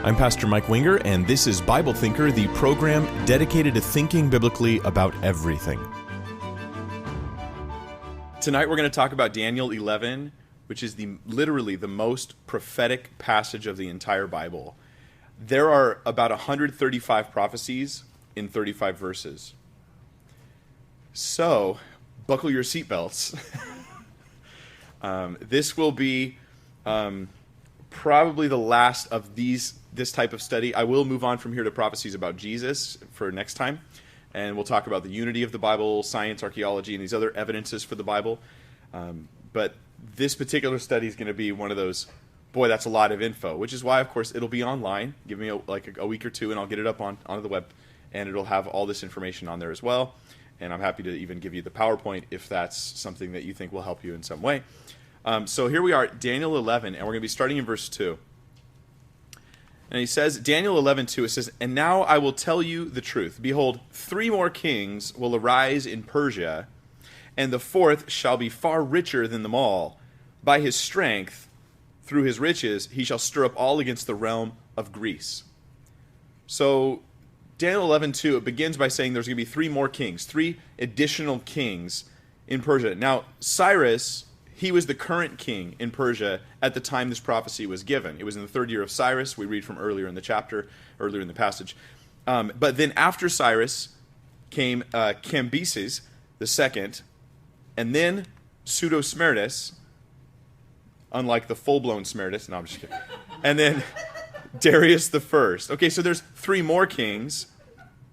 I'm Pastor Mike Winger, and this is Bible Thinker, the program dedicated to thinking biblically about everything. Tonight we're going to talk about Daniel 11, which is literally the most prophetic passage of the entire Bible. There are about 135 prophecies in 35 verses. So, buckle your seatbelts. This will be probably the last of this type of study. I will move on from here to prophecies about Jesus for next time, and we'll talk about the unity of the Bible, science, archaeology, and these other evidences for the Bible. But this particular study is going to be one of those, boy, that's a lot of info, which is why, of course, it'll be online. Give me a week or two, and I'll get it up onto the web, and it'll have all this information on there as well. And I'm happy to even give you the PowerPoint if that's something that you think will help you in some way. So here we are, Daniel 11, and we're going to be starting in verse 2. And he says, Daniel 11:2, it says, "And now I will tell you the truth. Behold, 3 more kings will arise in Persia, and the 4th shall be far richer than them all. By his strength, through his riches, he shall stir up all against the realm of Greece." So Daniel 11:2, it begins by saying there's going to be 3 more kings, 3 additional kings in Persia. Now, Cyrus, he was the current king in Persia at the time this prophecy was given. It was in the 3rd year of Cyrus. We read from earlier in the chapter, earlier in the passage. But then after Cyrus came Cambyses the second, and then Pseudo-Smerdis, unlike the full-blown Smerdis. No, I'm just kidding. And then Darius the first. Okay, so there's 3 more kings.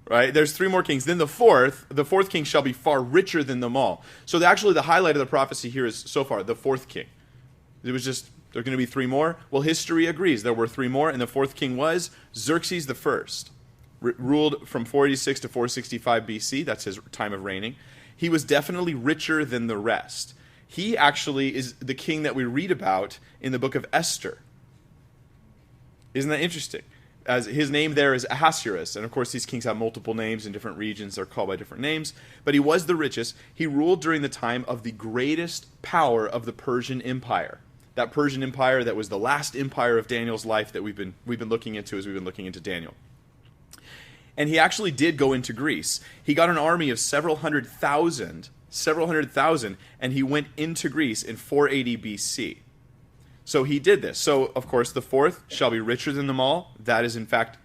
Right? There's 3 more kings. Then the fourth king shall be far richer than them all. So actually the highlight of the prophecy here is so far the 4th king. It was just, there are going to be 3 more. Well, history agrees. There were 3 more, and the 4th king was Xerxes the first. Ruled from 486 to 465 BC. That's his time of reigning. He was definitely richer than the rest. He actually is the king that we read about in the book of Esther. Isn't that interesting? As his name there is Ahasuerus, and of course these kings have multiple names in different regions. They're called by different names, but he was the richest. He ruled during the time of the greatest power of the Persian Empire. That Persian Empire that was the last empire of Daniel's life that we've been looking into as we've been looking into Daniel. And he actually did go into Greece. He got an army of several hundred thousand, and he went into Greece in 480 BC. So he did this. So, of course, the 4th shall be richer than them all. That is, in fact,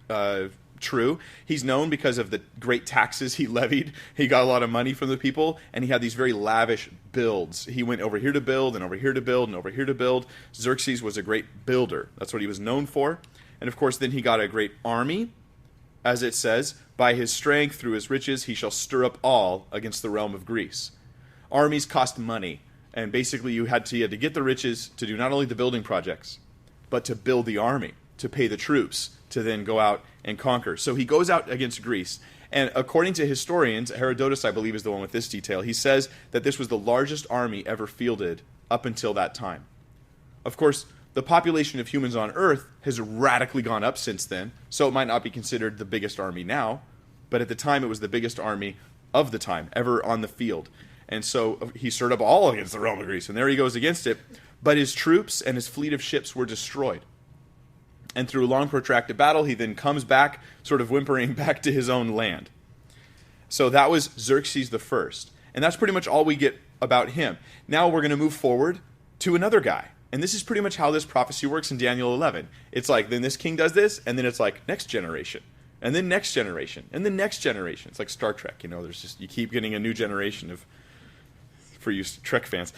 true. He's known because of the great taxes he levied. He got a lot of money from the people, and he had these very lavish builds. He went over here to build, and over here to build, and over here to build. Xerxes was a great builder. That's what he was known for. And, of course, then he got a great army, as it says, "By his strength, through his riches, he shall stir up all against the realm of Greece." Armies cost money. And basically you had to get the riches to do not only the building projects, but to build the army, to pay the troops, to then go out and conquer. So he goes out against Greece. And according to historians, Herodotus, I believe, is the one with this detail, he says that this was the largest army ever fielded up until that time. Of course, the population of humans on Earth has radically gone up since then, so it might not be considered the biggest army now, but at the time it was the biggest army of the time ever on the field. And so he stirred up all against the realm of Greece, and there he goes against it. But his troops and his fleet of ships were destroyed. And through a long protracted battle, he then comes back, sort of whimpering back to his own land. So that was Xerxes the first. And that's pretty much all we get about him. Now we're going to move forward to another guy. And this is pretty much how this prophecy works in Daniel 11. It's like, then this king does this, and then it's like, next generation. And then next generation. And then next generation. It's like Star Trek, there's just, you keep getting a new generation of, for you Trek fans.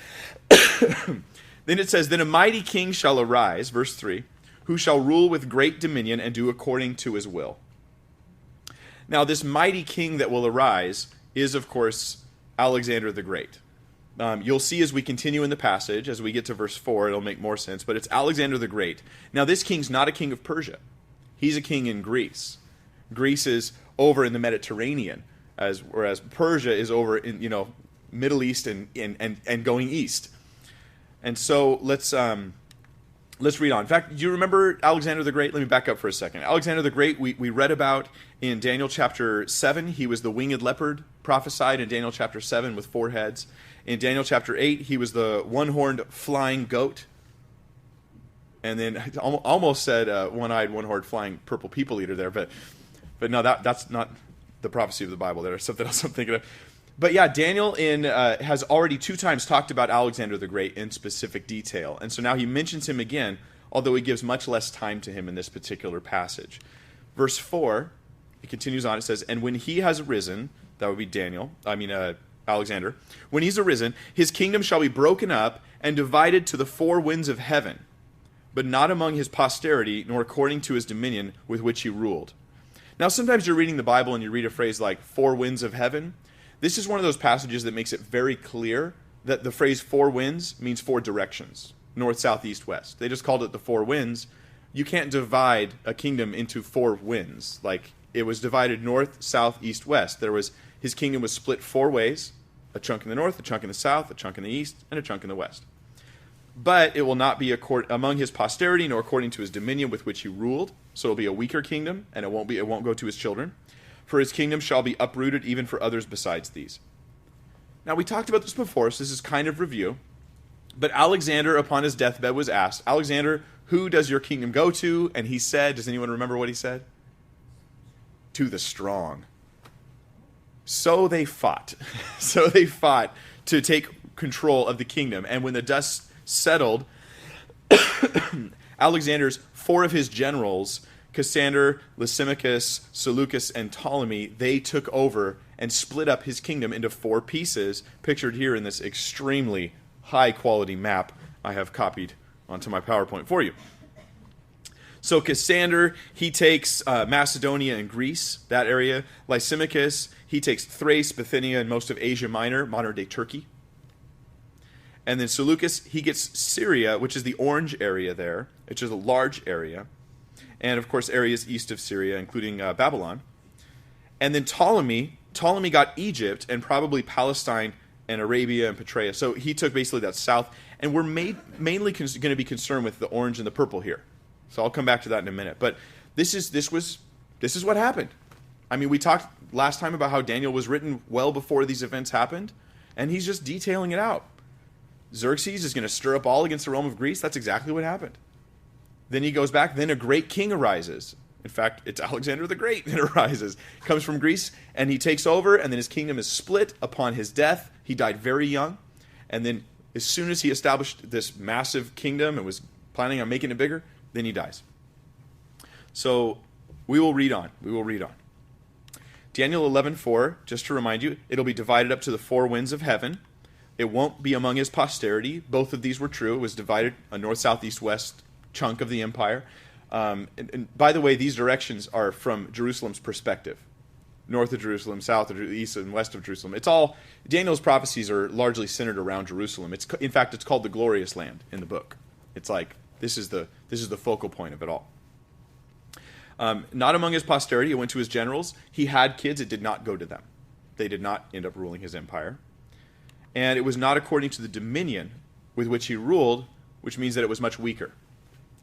Then it says, "Then a mighty king shall arise," verse 3, "who shall rule with great dominion and do according to his will." Now this mighty king that will arise is, of course, Alexander the Great. You'll see as we continue in the passage, as we get to verse 4, it'll make more sense, but it's Alexander the Great. Now this king's not a king of Persia. He's a king in Greece. Greece is over in the Mediterranean, whereas Persia is over in, Middle East and going east. And so let's read on. In fact, do you remember Alexander the Great? Let me back up for a second. Alexander the Great, we read about in Daniel chapter 7. He was the winged leopard prophesied in Daniel chapter 7 with 4 heads. In Daniel chapter 8, he was the one-horned flying goat. And then I almost said one-eyed, one-horned, flying purple people eater there, but no, that's not the prophecy of the Bible. There's something else I'm thinking of. But yeah, Daniel has already 2 times talked about Alexander the Great in specific detail. And so now he mentions him again, although he gives much less time to him in this particular passage. Verse 4, it continues on, it says, "And when he has arisen," that would be Alexander, "when he's arisen, his kingdom shall be broken up and divided to the 4 winds of heaven, but not among his posterity, nor according to his dominion with which he ruled." Now, sometimes you're reading the Bible and you read a phrase like 4 winds of heaven. This is one of those passages that makes it very clear that the phrase 4 winds means 4 directions, north, south, east, west. They just called it the 4 winds. You can't divide a kingdom into 4 winds. Like, it was divided north, south, east, west. His kingdom was split 4 ways, a chunk in the north, a chunk in the south, a chunk in the east, and a chunk in the west. But it will not be among his posterity, nor according to his dominion with which he ruled. So it'll be a weaker kingdom, and it won't go to his children. For his kingdom shall be uprooted even for others besides these. Now, we talked about this before, so this is kind of review. But Alexander, upon his deathbed, was asked, "Alexander, who does your kingdom go to?" And he said, does anyone remember what he said? "To the strong." So they fought. So they fought to take control of the kingdom. And when the dust settled, Alexander's 4 of his generals, Cassander, Lysimachus, Seleucus, and Ptolemy, they took over and split up his kingdom into 4 pieces, pictured here in this extremely high-quality map I have copied onto my PowerPoint for you. So Cassander, he takes Macedonia and Greece, that area. Lysimachus, he takes Thrace, Bithynia, and most of Asia Minor, modern-day Turkey. And then Seleucus, he gets Syria, which is the orange area there, which is a large area. And, of course, areas east of Syria, including Babylon. And then Ptolemy got Egypt and probably Palestine and Arabia and Petraea. So he took basically that south. And we're mainly going to be concerned with the orange and the purple here. So I'll come back to that in a minute. But this is what happened. I mean, we talked last time about how Daniel was written well before these events happened. And he's just detailing it out. Xerxes is going to stir up all against the realm of Greece. That's exactly what happened. Then he goes back. Then a great king arises. In fact, it's Alexander the Great that arises. Comes from Greece, and he takes over, and then his kingdom is split upon his death. He died very young. And then as soon as he established this massive kingdom and was planning on making it bigger, then he dies. So we will read on. Daniel 11:4, just to remind you, it'll be divided up to the 4 winds of heaven. It won't be among his posterity. Both of these were true. It was divided a north, south, east, west chunk of the empire. And by the way, these directions are from Jerusalem's perspective. North of Jerusalem, south of Jerusalem, east and west of Jerusalem. It's all, Daniel's prophecies are largely centered around Jerusalem. In fact, it's called the glorious land in the book. It's like, this is the focal point of it all. Not among his posterity. It went to his generals. He had kids. It did not go to them. They did not end up ruling his empire. And it was not according to the dominion with which he ruled, which means that it was much weaker.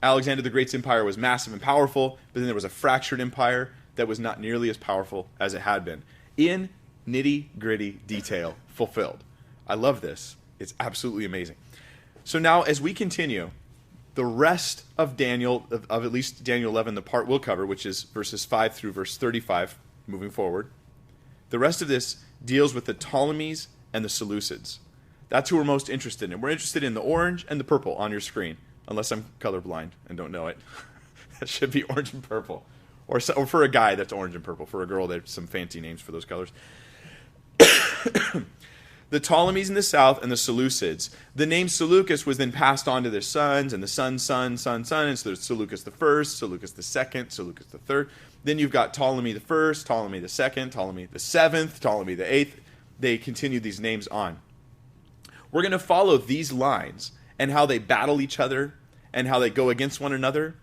Alexander the Great's empire was massive and powerful, but then there was a fractured empire that was not nearly as powerful as it had been. In nitty-gritty detail, fulfilled. I love this. It's absolutely amazing. So now, as we continue, the rest of Daniel, of at least Daniel 11, the part we'll cover, which is verses 5 through verse 35, moving forward, the rest of this deals with the Ptolemies and the Seleucids. That's who we're most interested in. We're interested in the orange and the purple on your screen, unless I'm colorblind and don't know it. That should be orange and purple. Or for a guy, that's orange and purple. For a girl, there's some fancy names for those colors. The Ptolemies in the south and the Seleucids. The name Seleucus was then passed on to their sons, and the son's son. And so there's Seleucus the first, Seleucus the second, Seleucus the third. Then you've got Ptolemy the first, Ptolemy the second, Ptolemy the seventh, Ptolemy the eighth. They continue these names on. We're going to follow these lines and how they battle each other and how they go against one another.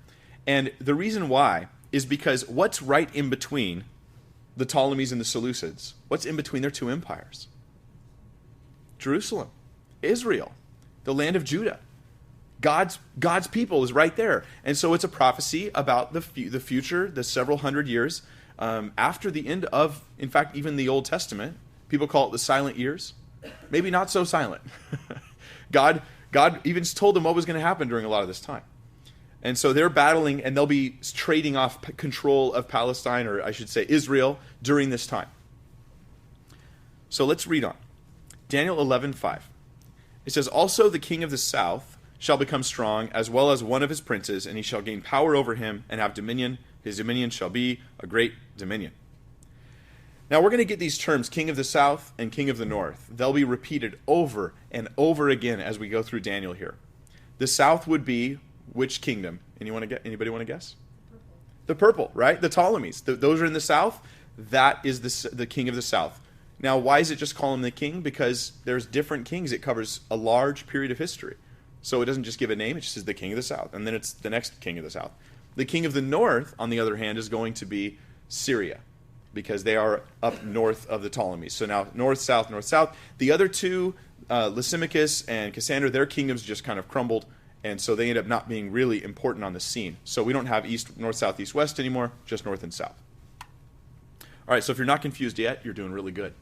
And the reason why is because what's right in between the Ptolemies and the Seleucids? What's in between their 2 empires? Jerusalem, Israel, the land of Judah. God's people is right there. And so it's a prophecy about the future, the several hundred years after the end of, in fact, even the Old Testament. People call it the silent years. Maybe not so silent. God even told them what was going to happen during a lot of this time. And so they're battling, and they'll be trading off control of Palestine, or I should say Israel, during this time. So let's read on. Daniel 11:5. It says, "Also the king of the south shall become strong, as well as one of his princes, and he shall gain power over him and have dominion. His dominion shall be a great dominion." Now we're going to get these terms, king of the south and king of the north. They'll be repeated over and over again as we go through Daniel here. The south would be which kingdom? Anybody want to guess? The purple, right? The Ptolemies. Those are in the south. That is the king of the south. Now, why is it just call him the king? Because there's different kings. It covers a large period of history. So it doesn't just give a name. It just says the king of the south. And then it's the next king of the south. The king of the north, on the other hand, is going to be Syria, because they are up north of the Ptolemies. So now north, south, north, south. The other two, Lysimachus and Cassander, their kingdoms just kind of crumbled. And so they end up not being really important on the scene. So we don't have east, north, south, east, west anymore, just north and south. All right, so if you're not confused yet, you're doing really good.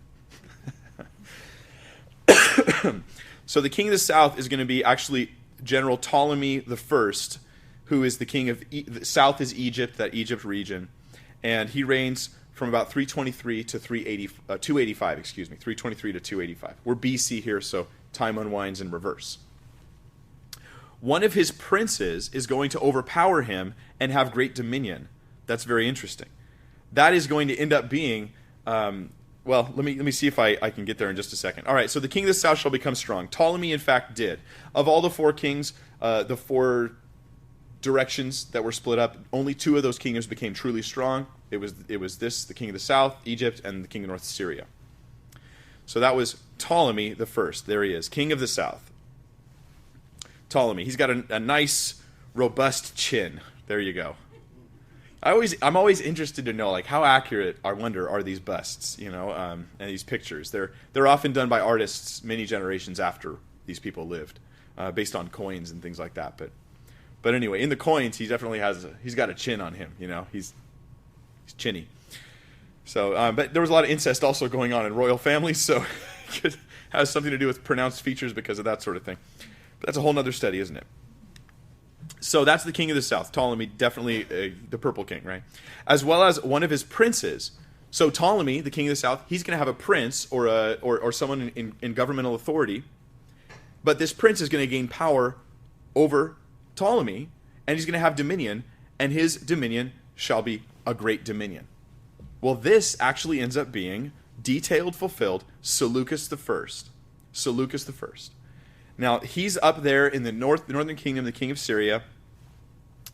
So the king of the south is going to be actually General Ptolemy the First, who is the king of south is Egypt, that Egypt region, and he reigns from about 323 to 285. 323 to 285. We're BC here, so time unwinds in reverse. One of his princes is going to overpower him and have great dominion. That's very interesting. That is going to end up being, let me see if I can get there in just a second. All right, so the king of the south shall become strong. Ptolemy, in fact, did. Of all the four kings, the four directions that were split up, only two of those kingdoms became truly strong. It was the king of the south, Egypt, and the king of the north, Syria. So that was Ptolemy the First. There he is, king of the south. Ptolemy. He's got a nice, robust chin. There you go. I'm always interested to know, like, how accurate, I wonder, are these busts, and these pictures. They're often done by artists many generations after these people lived, based on coins and things like that. But anyway, in the coins, he definitely he's got a chin on him. He's chinny. So, but there was a lot of incest also going on in royal families, so it has something to do with pronounced features because of that sort of thing. But that's a whole other study, isn't it? So that's the king of the south. Ptolemy, definitely the purple king, right? As well as one of his princes. So Ptolemy, the king of the south, he's going to have a prince or someone in governmental authority. But this prince is going to gain power over Ptolemy, and he's going to have dominion, and his dominion shall be a great dominion. Well, this actually ends up being detailed, fulfilled, Seleucus the First. Seleucus the First. Now, he's up there in the northern kingdom, the king of Syria.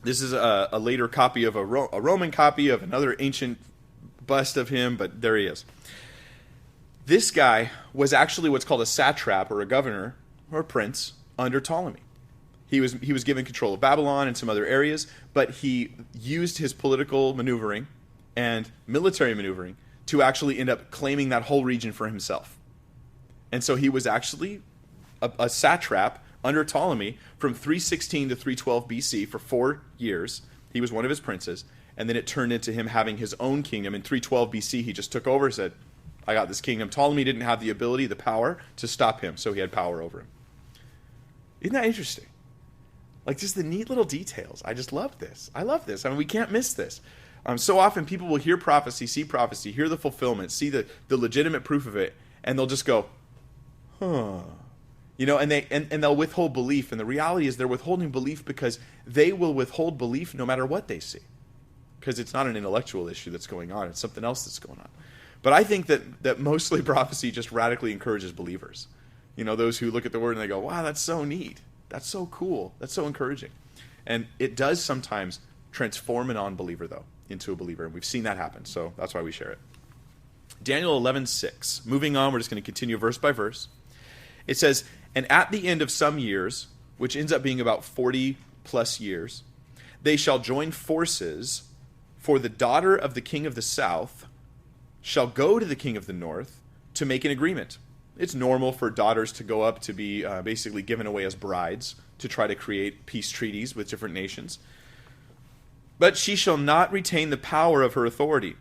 This is a later copy of a Roman copy of another ancient bust of him, but there he is. This guy was actually what's called a satrap, or a governor, or a prince, under Ptolemy. He was given control of Babylon and some other areas, but he used his political maneuvering and military maneuvering to actually end up claiming that whole region for himself. And so he was actually a satrap under Ptolemy from 316 to 312 BC for 4 years. He was one of his princes, and then it turned into him having his own kingdom. In 312 BC, he just took over and said, I got this kingdom. Ptolemy didn't have the ability, the power to stop him, so he had power over him. Isn't that interesting? Like, just the neat little details. I just love this. I love this. I mean, we can't miss this. So often people will hear prophecy, see prophecy, hear the fulfillment, see the legitimate proof of it, and they'll just go, huh. And they'll withhold belief. And the reality is they're withholding belief because they will withhold belief no matter what they see. Because it's not an intellectual issue that's going on. It's something else that's going on. But I think that mostly prophecy just radically encourages believers. Those who look at the word and they go, wow, that's so neat. That's so cool. That's so encouraging. And it does sometimes transform an unbeliever, though, into a believer. And we've seen that happen. So that's why we share it. Daniel 11:6. Moving on, we're just going to continue verse by verse. It says, and at the end of some years, which ends up being about 40 plus years, they shall join forces, for the daughter of the king of the south shall go to the king of the north to make an agreement. It's normal for daughters to go up to be basically given away as brides to try to create peace treaties with different nations. But she shall not retain the power of her authority,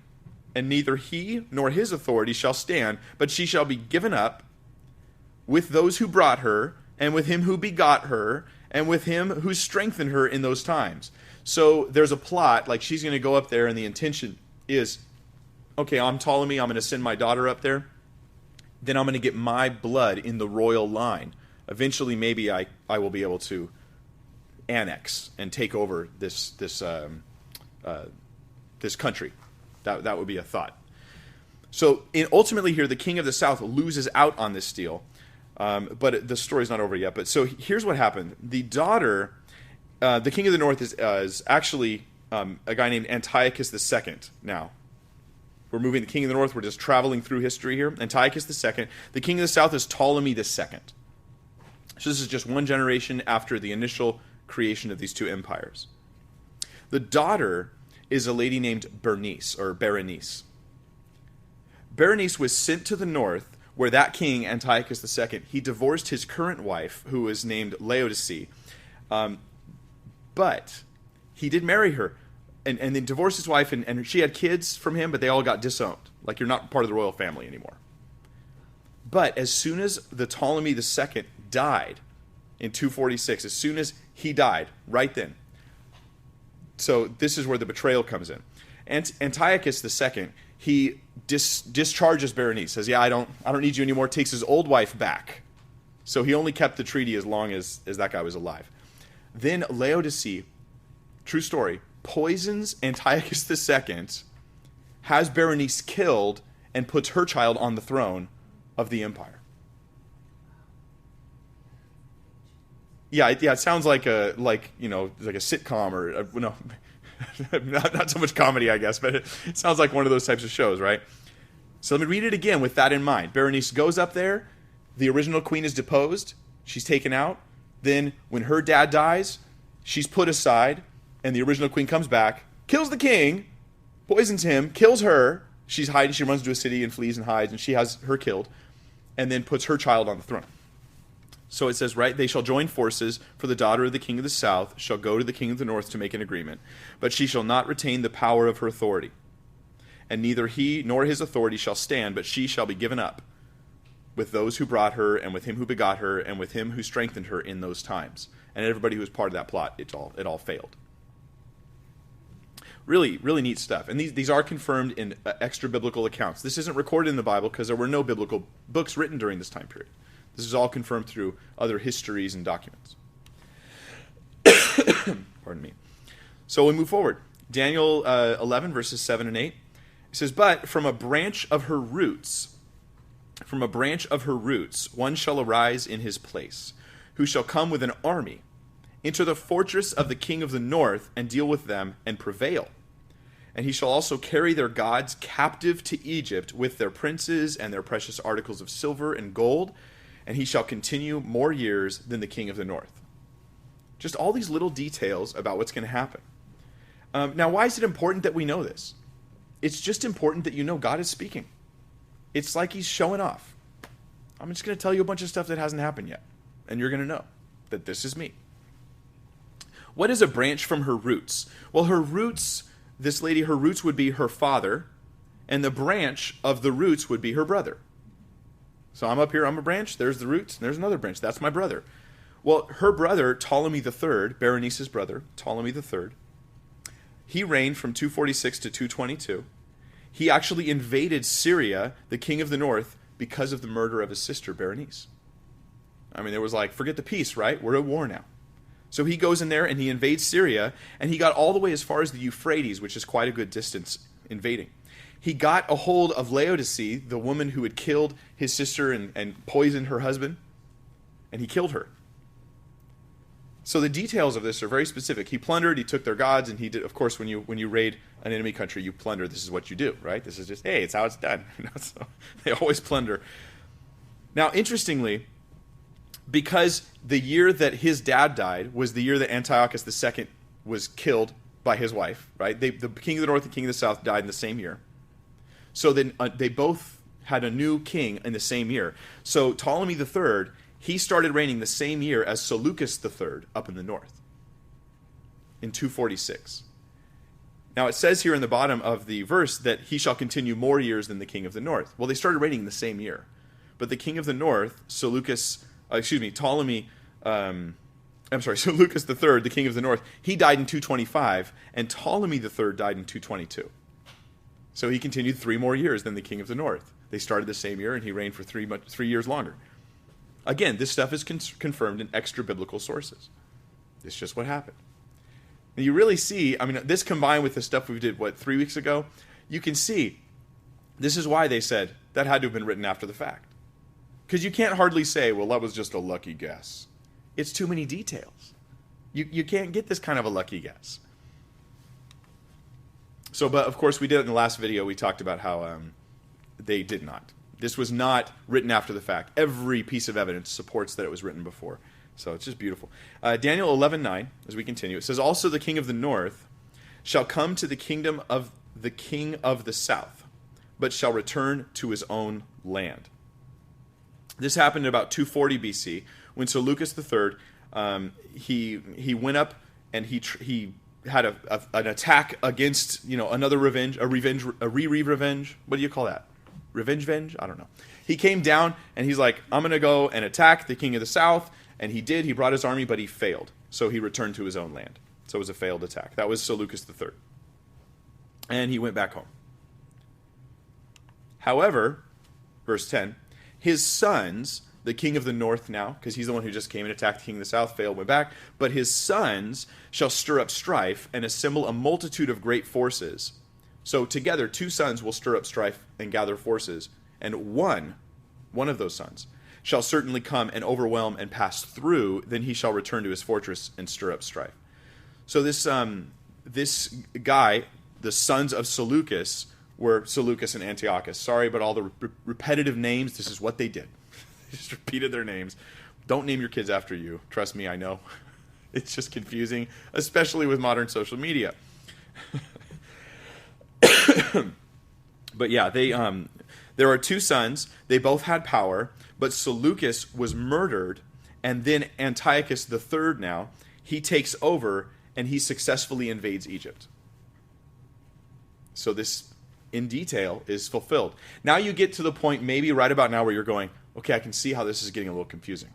and neither he nor his authority shall stand, but she shall be given up with those who brought her, and with him who begot her, and with him who strengthened her in those times. So there's a plot, like she's going to go up there, and the intention is, okay, I'm Ptolemy, I'm going to send my daughter up there, then I'm going to get my blood in the royal line. Eventually, maybe I will be able to annex and take over this country. That would be a thought. So ultimately here, the king of the south loses out on this deal, but the story's not over yet. But so here's what happened. The daughter, the king of the north is actually a guy named Antiochus II now. We're moving the king of the north. We're just traveling through history here. Antiochus II. The king of the south is Ptolemy II. So this is just one generation after the initial creation of these two empires. The daughter is a lady named Bernice, or Berenice. Berenice was sent to the north, where that king, Antiochus II, he divorced his current wife, who was named Laodice, but he did marry her, and then divorced his wife, and she had kids from him, but they all got disowned. Like, you're not part of the royal family anymore. But as soon as the Ptolemy II died in 246, as soon as he died, right then, so this is where the betrayal comes in. Antiochus II, he discharges Berenice, says, yeah, I don't need you anymore, takes his old wife back. So he only kept the treaty as long as that guy was alive. Then Laodice, true story, poisons Antiochus II, has Berenice killed, and puts her child on the throne of the empire. Yeah, it sounds like a sitcom or no, not so much comedy, I guess, but it sounds like one of those types of shows, right? So let me read it again with that in mind. Berenice goes up there. The original queen is deposed. She's taken out. Then when her dad dies, she's put aside, and the original queen comes back, kills the king, poisons him, kills her. She's hiding. She runs to a city and flees and hides, and she has her killed, and then puts her child on the throne. So it says, right, they shall join forces, for the daughter of the king of the south shall go to the king of the north to make an agreement, but she shall not retain the power of her authority. And neither he nor his authority shall stand, but she shall be given up with those who brought her, and with him who begot her, and with him who strengthened her in those times. And everybody who was part of that plot, it all failed. Really, really neat stuff. And these are confirmed in extra biblical accounts. This isn't recorded in the Bible because there were no biblical books written during this time period. This is all confirmed through other histories and documents. Pardon me. So we move forward. Daniel 11, verses 7 and 8. It says, but from a branch of her roots, one shall arise in his place, who shall come with an army, enter the fortress of the king of the north, and deal with them, and prevail. And he shall also carry their gods captive to Egypt, with their princes and their precious articles of silver and gold, and he shall continue more years than the king of the north. Just all these little details about what's going to happen. Now, why is it important that we know this? It's just important that you know God is speaking. It's like he's showing off. I'm just going to tell you a bunch of stuff that hasn't happened yet, and you're going to know that this is me. What is a branch from her roots? Well, her roots, this lady, her roots would be her father, and the branch of the roots would be her brother. So I'm up here, I'm a branch, there's the roots, and there's another branch, that's my brother. Well, her brother, Ptolemy III, Berenice's brother, Ptolemy III, he reigned from 246 to 222. He actually invaded Syria, the king of the north, because of the murder of his sister, Berenice. I mean, there was like, forget the peace, right? We're at war now. So he goes in there and he invades Syria, and he got all the way as far as the Euphrates, which is quite a good distance invading. He got a hold of Laodice, the woman who had killed his sister and poisoned her husband, and he killed her. So the details of this are very specific. He plundered, he took their gods, and he did, of course, when you raid an enemy country, you plunder. This is what you do, right? This is just, hey, it's how it's done. So they always plunder. Now, interestingly, because the year that his dad died was the year that Antiochus II was killed by his wife, right? The king of the north and king of the south died in the same year. So then they both had a new king in the same year. So Ptolemy III, he started reigning the same year as Seleucus III up in the north in 246. Now it says here in the bottom of the verse that he shall continue more years than the king of the north. Well, they started reigning the same year. But the king of the north, Ptolemy I'm sorry, Seleucus III, the king of the north, he died in 225, and Ptolemy III died in 222. So he continued 3 more years than the king of the north. They started the same year, and he reigned for 3 years longer. Again, this stuff is confirmed in extra-biblical sources. It's just what happened. And you really see, I mean, this combined with the stuff we did, 3 weeks ago, you can see this is why they said that had to have been written after the fact. Because you can't hardly say, well, that was just a lucky guess. It's too many details. You can't get this kind of a lucky guess. So, but of course, we did it in the last video. We talked about how they did not. This was not written after the fact. Every piece of evidence supports that it was written before. So it's just beautiful. Daniel 11:9, as we continue, it says, also the king of the north shall come to the kingdom of the king of the south, but shall return to his own land. This happened in about 240 BC, when Seleucus III, he went up and he had an attack against, another revenge. What do you call that? Revenge? I don't know. He came down and he's like, I'm going to go and attack the king of the south. And he did. He brought his army, but he failed. So he returned to his own land. So it was a failed attack. That was Seleucus III. And he went back home. However, verse 10, his sons, the king of the north now, because he's the one who just came and attacked the king of the south, failed, went back, but his sons shall stir up strife and assemble a multitude of great forces. So together, 2 sons will stir up strife and gather forces, and one of those sons, shall certainly come and overwhelm and pass through, then he shall return to his fortress and stir up strife. So this guy, the sons of Seleucus, were Seleucus and Antiochus. Sorry about all the repetitive names. This is what they did. They just repeated their names. Don't name your kids after you. Trust me, I know. It's just confusing, especially with modern social media. But yeah, there are 2 sons. They both had power, but Seleucus was murdered, and then Antiochus III now, he takes over, and he successfully invades Egypt. So this, in detail, is fulfilled. Now you get to the point, maybe right about now, where you're going, okay, I can see how this is getting a little confusing.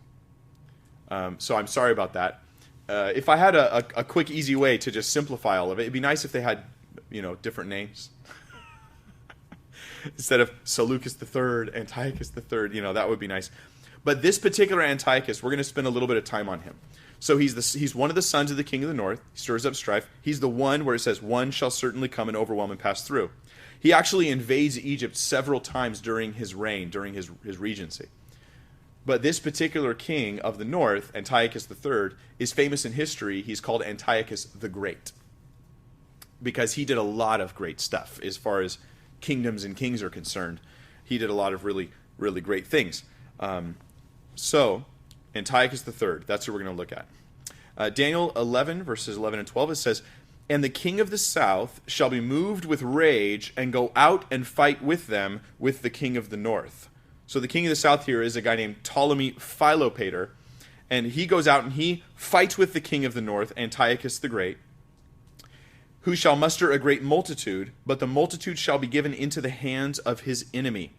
So I'm sorry about that. If I had a quick, easy way to just simplify all of it, it'd be nice if they had, different names. Instead of Seleucus III, Antiochus III, that would be nice. But this particular Antiochus, we're going to spend a little bit of time on him. So he's one of the sons of the king of the north. He stirs up strife. He's the one where it says, one shall certainly come and overwhelm and pass through. He actually invades Egypt several times during his reign, during his regency. But this particular king of the north, Antiochus III, is famous in history. He's called Antiochus the Great, because he did a lot of great stuff as far as kingdoms and kings are concerned. He did a lot of really, really great things. So, Antiochus III, that's what we're going to look at. Daniel 11, verses 11 and 12, it says, and the king of the south shall be moved with rage and go out and fight with them with the king of the north. So the king of the south here is a guy named Ptolemy Philopator, and he goes out and he fights with the king of the north, Antiochus the Great, who shall muster a great multitude, but the multitude shall be given into the hands of his enemy.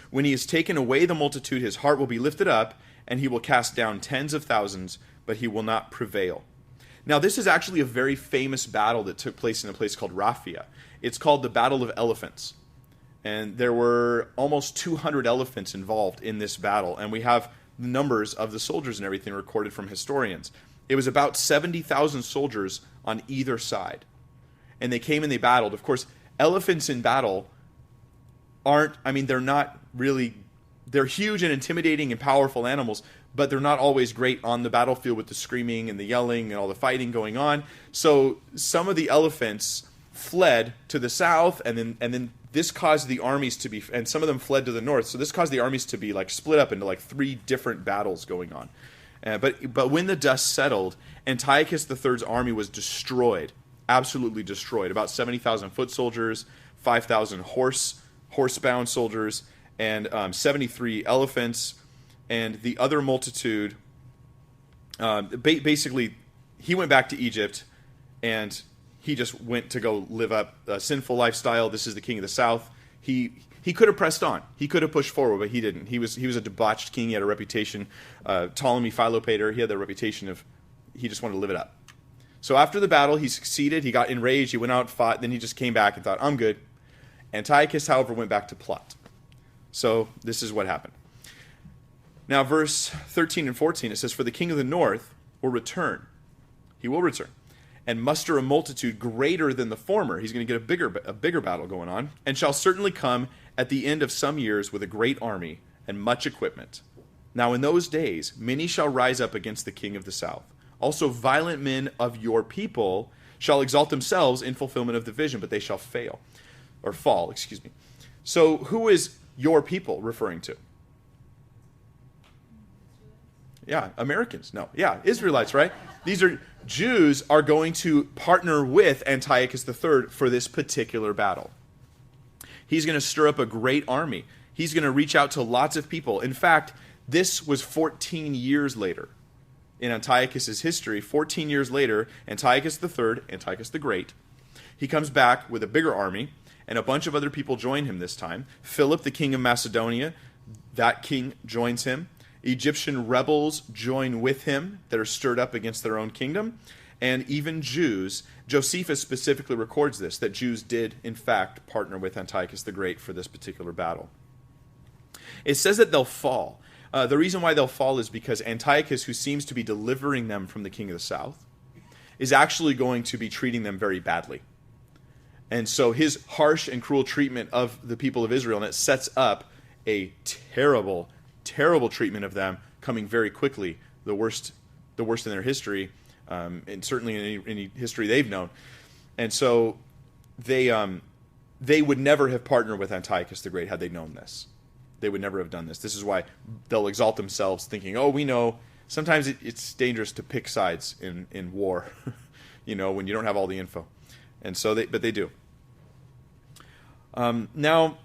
When he has taken away the multitude, his heart will be lifted up, and he will cast down tens of thousands, but he will not prevail. Now, this is actually a very famous battle that took place in a place called Raphia. It's called the Battle of Elephants. And there were almost 200 elephants involved in this battle, and we have the numbers of the soldiers and everything recorded from historians. It was about 70,000 soldiers on either side. And they came and they battled. Of course, elephants in battle they're not really, they're huge and intimidating and powerful animals, but they're not always great on the battlefield with the screaming and the yelling and all the fighting going on. So some of the elephants fled to the south, and then this caused the armies to be, and some of them fled to the north. So this caused the armies to be split up into 3 different battles going on. But when the dust settled, Antiochus III's army was destroyed, absolutely destroyed. About 70,000 foot soldiers, 5,000 horsebound soldiers, and 73 elephants, and the other multitude. Basically, he went back to Egypt, and he just went to go live up a sinful lifestyle. This is the king of the south. He He could have pressed on. He could have pushed forward, but he didn't. He was a debauched king. He had a reputation. Ptolemy Philopator, he had the reputation of he just wanted to live it up. So after the battle, he succeeded. He got enraged. He went out and fought. Then he just came back and thought, I'm good. Antiochus, however, went back to plot. So this is what happened. Now, verse 13 and 14, it says, for the king of the north will return. He will return and muster a multitude greater than the former. He's going to get a bigger battle going on, and shall certainly come at the end of some years with a great army and much equipment. Now in those days many shall rise up against the king of the south. Also violent men of your people shall exalt themselves in fulfillment of the vision, but they shall fall. So who is your people referring to? Yeah, Americans. No. Yeah, Israelites, right? These are Jews are going to partner with Antiochus III for this particular battle. He's going to stir up a great army. He's going to reach out to lots of people. In fact, this was 14 years later in Antiochus' history. 14 years later, Antiochus III, Antiochus the Great, he comes back with a bigger army, and a bunch of other people join him this time. Philip, the king of Macedonia, that king joins him. Egyptian rebels join with him that are stirred up against their own kingdom. And even Jews, Josephus specifically records this, that Jews did, in fact, partner with Antiochus the Great for this particular battle. It says that they'll fall. The reason why they'll fall is because Antiochus, who seems to be delivering them from the king of the south, is actually going to be treating them very badly. And so his harsh and cruel treatment of the people of Israel, and it sets up a terrible, terrible treatment of them coming very quickly, the worst in their history, and certainly in any history they've known. And so they would never have partnered with Antiochus the Great had they known this. They would never have done this. This is why they'll exalt themselves, thinking, oh, we know. Sometimes it's dangerous to pick sides in war, when you don't have all the info. And so but they do. Now,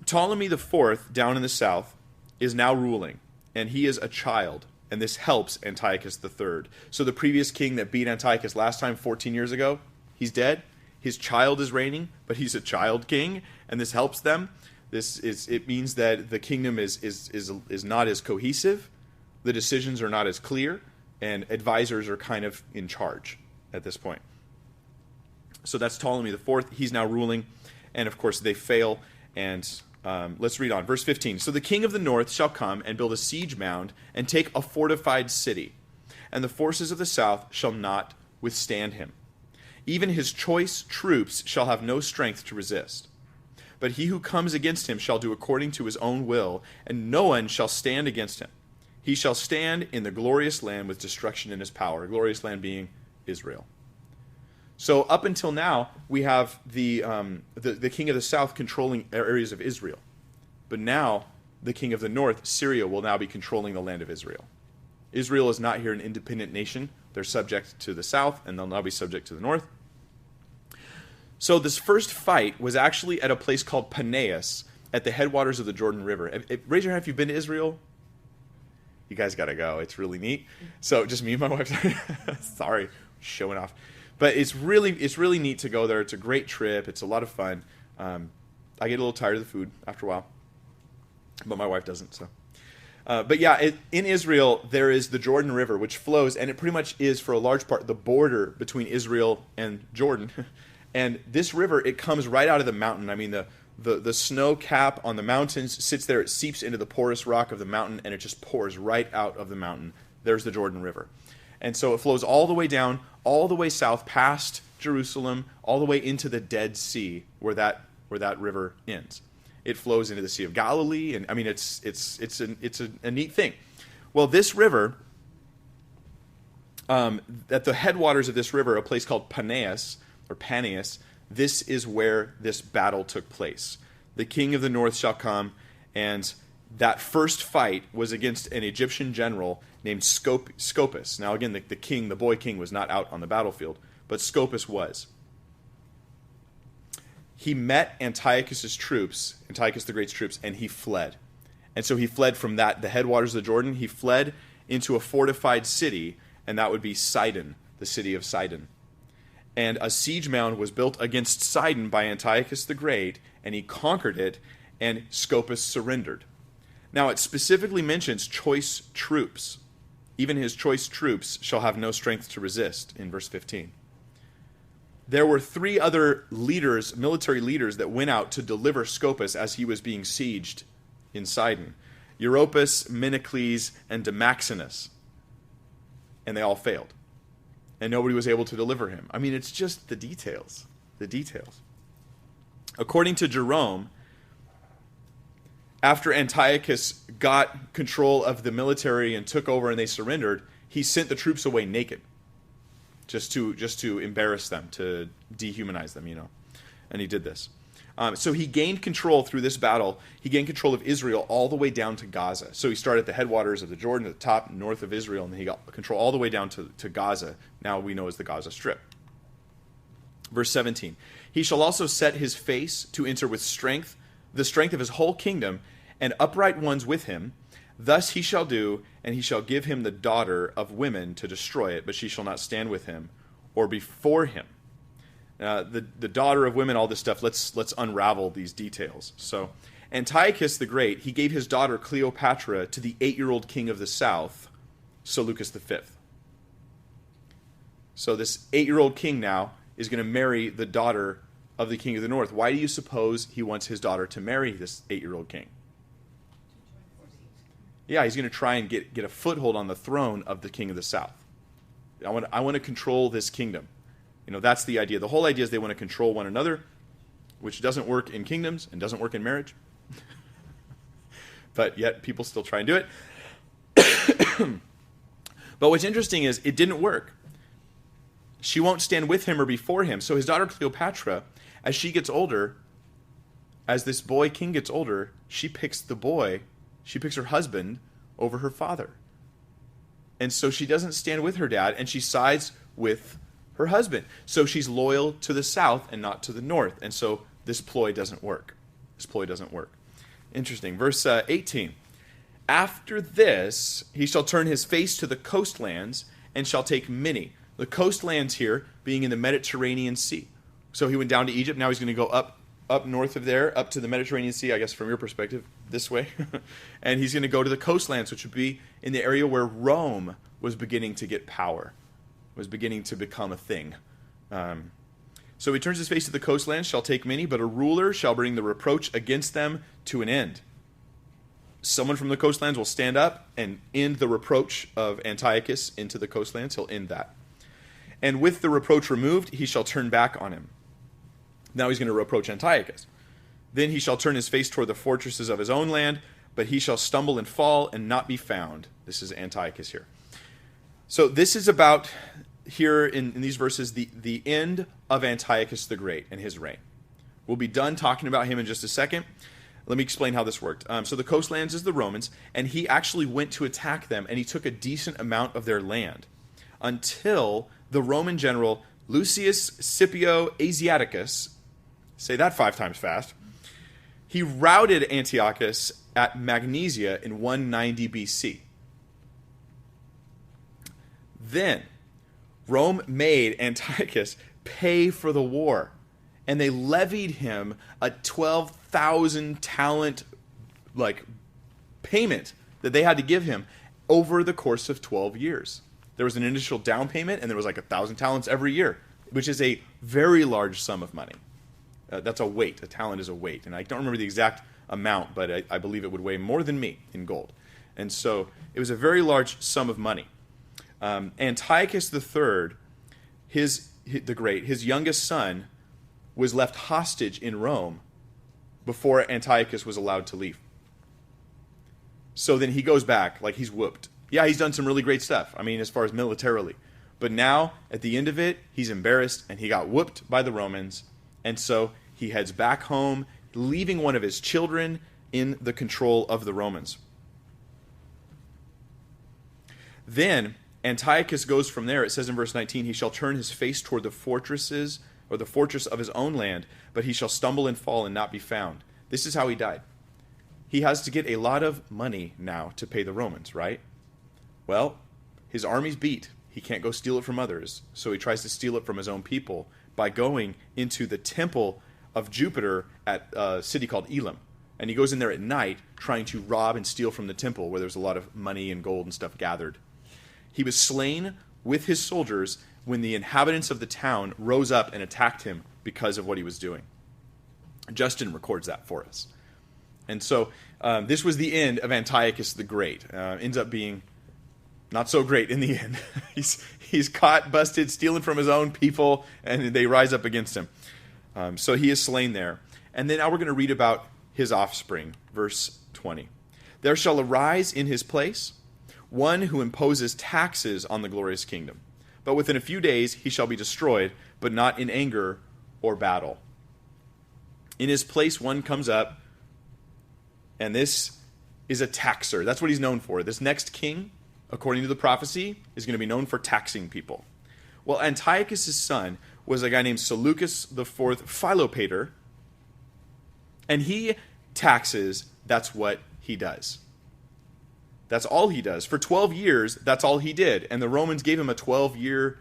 Ptolemy IV, down in the south, is now ruling, and he is a child, and this helps Antiochus III. So the previous king that beat Antiochus last time, 14 years ago, he's dead. His child is reigning, but he's a child king, and this helps them. It means that the kingdom is not as cohesive, the decisions are not as clear, and advisors are kind of in charge at this point. So that's Ptolemy IV. He's now ruling, and of course they fail. And let's read on. Verse 15. So the king of the north shall come and build a siege mound and take a fortified city, and the forces of the south shall not withstand him. Even his choice troops shall have no strength to resist. But he who comes against him shall do according to his own will, and no one shall stand against him. He shall stand in the glorious land with destruction in his power. Glorious land being Israel. So up until now, we have the king of the south controlling areas of Israel. But now, the king of the north, Syria, will now be controlling the land of Israel. Israel is not here an independent nation. They're subject to the south, and they'll now be subject to the north. So this first fight was actually at a place called Paneas, at the headwaters of the Jordan River. Raise your hand if you've been to Israel. You guys got to go. It's really neat. So just me and my wife. Sorry, showing off. But it's really neat to go there. It's a great trip. It's a lot of fun. I get a little tired of the food after a while, but my wife doesn't. So, but yeah, in Israel there is the Jordan River, which flows, and it pretty much is for a large part the border between Israel and Jordan. And this river, it comes right out of the mountain. I mean, the snow cap on the mountains sits there. It seeps into the porous rock of the mountain, and it just pours right out of the mountain. There's the Jordan River. And so it flows all the way down, all the way south, past Jerusalem, all the way into the Dead Sea, where that river ends. It flows into the Sea of Galilee, and I mean, it's a neat thing. Well, this river, at the headwaters of this river, a place called Paneas, this is where this battle took place. The king of the north shall come, and that first fight was against an Egyptian general named Scopas. Now again, the boy king, was not out on the battlefield, but Scopas was. He met Antiochus the Great's troops, and he fled. And so he fled from the headwaters of the Jordan. He fled into a fortified city, and that would be Sidon, the city of Sidon. And a siege mound was built against Sidon by Antiochus the Great, and he conquered it, and Scopas surrendered. Now it specifically mentions choice troops. Even his choice troops shall have no strength to resist, in verse 15. There were 3 other leaders, military leaders, that went out to deliver Scopas as he was being sieged in Sidon. Europus, Menocles, and Damaxenus. And they all failed. And nobody was able to deliver him. I mean, it's just the details. The details. According to Jerome, after Antiochus got control of the military and took over and they surrendered, he sent the troops away naked. Just to embarrass them, to dehumanize them, And he did this. So he gained control through this battle. He gained control of Israel all the way down to Gaza. So he started at the headwaters of the Jordan, at the top north of Israel, and then he got control all the way down to Gaza, now we know as the Gaza Strip. Verse 17, he shall also set his face to enter with strength, the strength of his whole kingdom, and upright ones with him. Thus he shall do, and he shall give him the daughter of women to destroy it, but she shall not stand with him or before him. The daughter of women, all this stuff, let's unravel these details. So Antiochus the Great, he gave his daughter Cleopatra to the 8-year-old king of the south, Seleucus V. So this 8-year-old king now is going to marry the daughter of the king of the north. Why do you suppose he wants his daughter to marry this 8-year-old king? Yeah, he's going to try and get a foothold on the throne of the king of the south. I want to control this kingdom. That's the idea. The whole idea is they want to control one another, which doesn't work in kingdoms and doesn't work in marriage. But yet people still try and do it. But what's interesting is it didn't work. She won't stand with him or before him. So his daughter Cleopatra, as she gets older, as this boy king gets older, she picks her husband over her father. And so she doesn't stand with her dad, and she sides with her husband. So she's loyal to the south and not to the north. And so this ploy doesn't work. Interesting. Verse 18. After this, he shall turn his face to the coastlands and shall take many. The coastlands here being in the Mediterranean Sea. So he went down to Egypt. Now he's going to go up north of there, up to the Mediterranean Sea, I guess from your perspective, this way. And he's going to go to the coastlands, which would be in the area where Rome was beginning to get power, was beginning to become a thing. So he turns his face to the coastlands, shall take many, but a ruler shall bring the reproach against them to an end. Someone from the coastlands will stand up and end the reproach of Antiochus into the coastlands. He'll end that. And with the reproach removed, he shall turn back on him. Now he's going to reproach Antiochus. Then he shall turn his face toward the fortresses of his own land, but he shall stumble and fall and not be found. This is Antiochus here. So this is about, here in these verses, the end of Antiochus the Great and his reign. We'll be done talking about him in just a second. Let me explain how this worked. So the coastlands is the Romans, and he actually went to attack them, and he took a decent amount of their land until the Roman general Lucius Scipio Asiaticus, say that 5 times fast, he routed Antiochus at Magnesia in 190 BC. Then Rome made Antiochus pay for the war, and they levied him a 12,000 talent payment that they had to give him over the course of 12 years. There was an initial down payment, and there was 1,000 talents every year, which is a very large sum of money. That's a weight. A talent is a weight. And I don't remember the exact amount, but I believe it would weigh more than me in gold. And so it was a very large sum of money. Antiochus III, the Great, his youngest son, was left hostage in Rome before Antiochus was allowed to leave. So then he goes back, he's whooped. Yeah, he's done some really great stuff, as far as militarily. But now, at the end of it, he's embarrassed, and he got whooped by the Romans. And so he heads back home, leaving one of his children in the control of the Romans. Then Antiochus goes from there. It says in verse 19, he shall turn his face toward the fortresses, or the fortress of his own land, but he shall stumble and fall and not be found. This is how he died. He has to get a lot of money now to pay the Romans, right? Well, his army's beat. He can't go steal it from others, so he tries to steal it from his own people by going into the temple of Jupiter at a city called Elam. And he goes in there at night trying to rob and steal from the temple where there's a lot of money and gold and stuff gathered. He was slain with his soldiers when the inhabitants of the town rose up and attacked him because of what he was doing. Justin records that for us. And so this was the end of Antiochus the Great. Ends up being not so great in the end. He's caught, busted, stealing from his own people, and they rise up against him. So he is slain there. And then now we're going to read about his offspring, verse 20. There shall arise in his place one who imposes taxes on the glorious kingdom. But within a few days he shall be destroyed, but not in anger or battle. In his place one comes up, and this is a taxer. That's what he's known for. This next king, according to the prophecy, is going to be known for taxing people. Well, Antiochus' son was a guy named Seleucus IV Philopator, and he taxes. That's what he does. That's all he does. For 12 years, that's all he did. And the Romans gave him a 12-year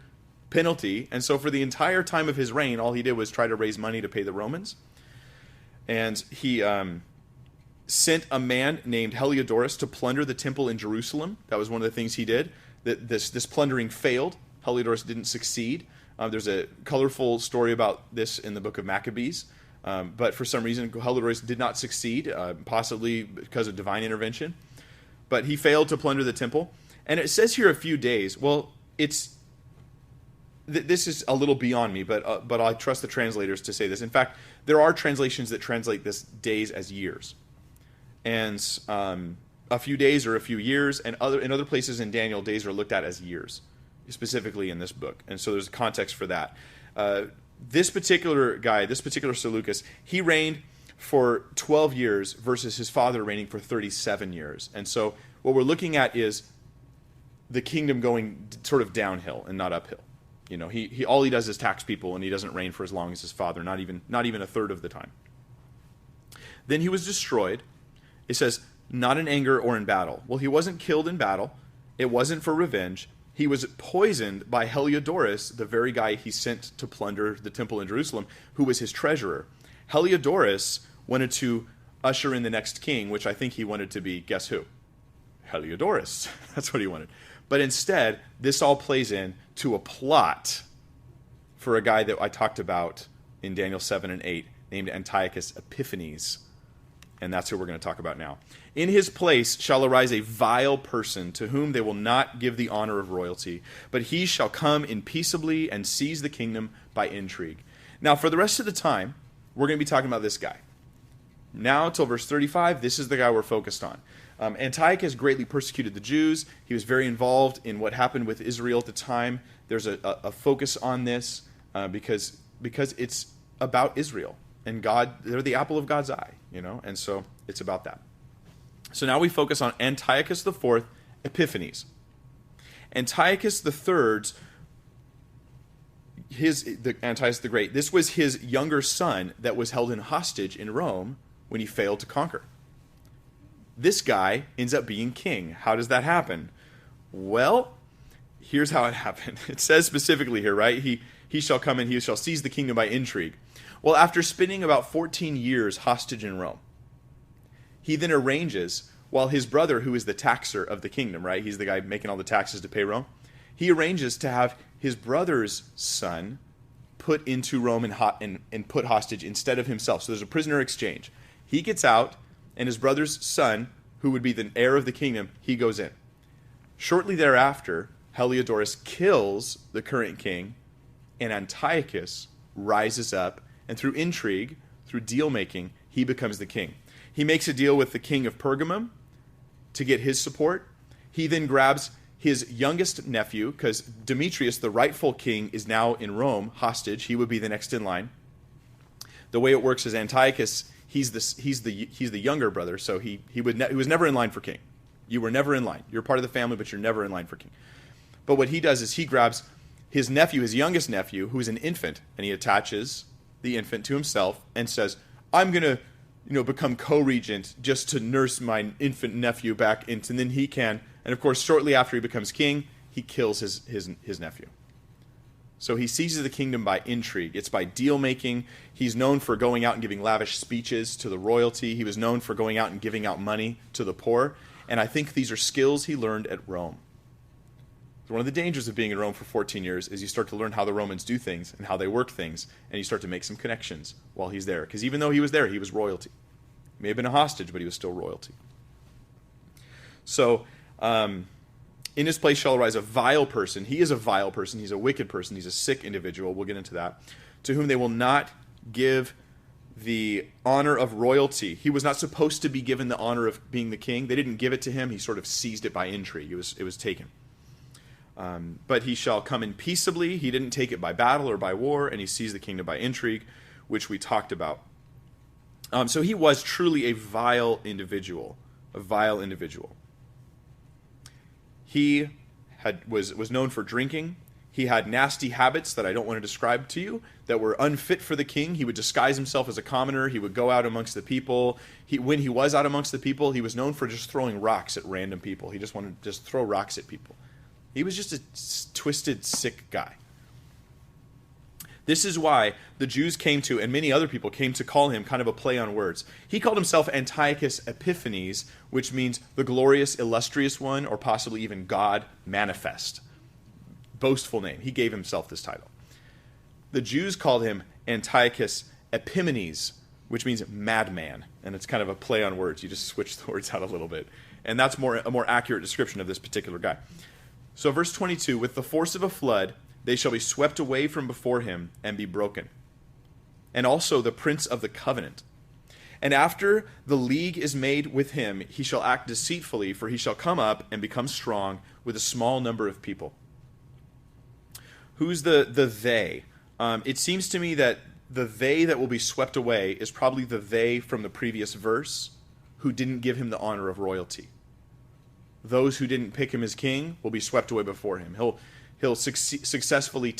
penalty. And so for the entire time of his reign, all he did was try to raise money to pay the Romans. And he sent a man named Heliodorus to plunder the temple in Jerusalem. That was one of the things he did. This plundering failed. Heliodorus didn't succeed. There's a colorful story about this in the book of Maccabees. But for some reason, Heliodorus did not succeed, possibly because of divine intervention. But he failed to plunder the temple. And it says here a few days. Well, this is a little beyond me, but I trust the translators to say this. In fact, there are translations that translate this days as years. And a few days or a few years, and in other places in Daniel, days are looked at as years, specifically in this book. And so there's a context for that. This particular guy, this particular Seleucus, he reigned for 12 years versus his father reigning for 37 years. And so what we're looking at is the kingdom going sort of downhill and not uphill. You know, he all he does is tax people, and he doesn't reign for as long as his father, not even a third of the time. Then he was destroyed. It says, not in anger or in battle. Well, he wasn't killed in battle. It wasn't for revenge. He was poisoned by Heliodorus, the very guy he sent to plunder the temple in Jerusalem, who was his treasurer. Heliodorus wanted to usher in the next king, which I think he wanted to be, guess who? Heliodorus. That's what he wanted. But instead, this all plays in to a plot for a guy that I talked about in Daniel 7 and 8, named Antiochus Epiphanes. And that's who we're going to talk about now. In his place shall arise a vile person, to whom they will not give the honor of royalty, but he shall come in peaceably and seize the kingdom by intrigue. Now, for the rest of the time, we're going to be talking about this guy. Now, till verse 35, this is the guy we're focused on. Antiochus greatly persecuted the Jews. He was very involved in what happened with Israel at the time. There's a focus on this because it's about Israel. And God, they're the apple of God's eye, you know, and so it's about that. So now we focus on Antiochus IV Epiphanes. Antiochus III's, Antiochus the Great, this was his younger son that was held in hostage in Rome when he failed to conquer. This guy ends up being king. How does that happen? Well, here's how it happened. It says specifically here, right? He shall come and he shall seize the kingdom by intrigue. Well, after spending about 14 years hostage in Rome, he then arranges, while his brother, who is the taxer of the kingdom, right? He's the guy making all the taxes to pay Rome. He arranges to have his brother's son put into Rome and put hostage instead of himself. So there's a prisoner exchange. He gets out, and his brother's son, who would be the heir of the kingdom, he goes in. Shortly thereafter, Heliodorus kills the current king, and Antiochus rises up, and through intrigue, through deal-making, he becomes the king. He makes a deal with the king of Pergamum to get his support. He then grabs his youngest nephew, because Demetrius, the rightful king, is now in Rome, hostage. He would be the next in line. The way it works is Antiochus, he's the younger brother, so he was never in line for king. You were never in line. You're part of the family, but you're never in line for king. But what he does is he grabs his nephew, his youngest nephew, who is an infant, and he attaches the infant to himself and says, I'm going to become co-regent just to nurse my infant nephew back into, and then he can. And of course, shortly after he becomes king, he kills his nephew. So he seizes the kingdom by intrigue. It's by deal-making. He's known for going out and giving lavish speeches to the royalty. He was known for going out and giving out money to the poor. And I think these are skills he learned at Rome. One of the dangers of being in Rome for 14 years is you start to learn how the Romans do things and how they work things, and you start to make some connections while he's there. Because even though he was there, he was royalty. He may have been a hostage, but he was still royalty. So, in his place shall arise a vile person. He is a vile person. He's a wicked person. He's a sick individual. We'll get into that. To whom they will not give the honor of royalty. He was not supposed to be given the honor of being the king. They didn't give it to him. He sort of seized it by intrigue. It was taken. But he shall come in peaceably. He didn't take it by battle or by war, and he seized the kingdom by intrigue, which we talked about. So he was truly a vile individual. A vile individual. He was known for drinking. He had nasty habits that I don't want to describe to you that were unfit for the king. He would disguise himself as a commoner. He would go out amongst the people. When he was out amongst the people, he was known for just throwing rocks at random people. He just wanted to just throw rocks at people. He was just a twisted, sick guy. This is why the Jews came to, and many other people came to call him kind of a play on words. He called himself Antiochus Epiphanes, which means the glorious, illustrious one, or possibly even God manifest. Boastful name. He gave himself this title. The Jews called him Antiochus Epimanes, which means madman, and it's kind of a play on words. You just switch the words out a little bit. And that's a more accurate description of this particular guy. So verse 22, with the force of a flood, they shall be swept away from before him and be broken. And also the prince of the covenant. And after the league is made with him, he shall act deceitfully, for he shall come up and become strong with a small number of people. Who's the they? It seems to me that the they that will be swept away is probably the they from the previous verse who didn't give him the honor of royalty. Those who didn't pick him as king will be swept away before him. He'll successfully,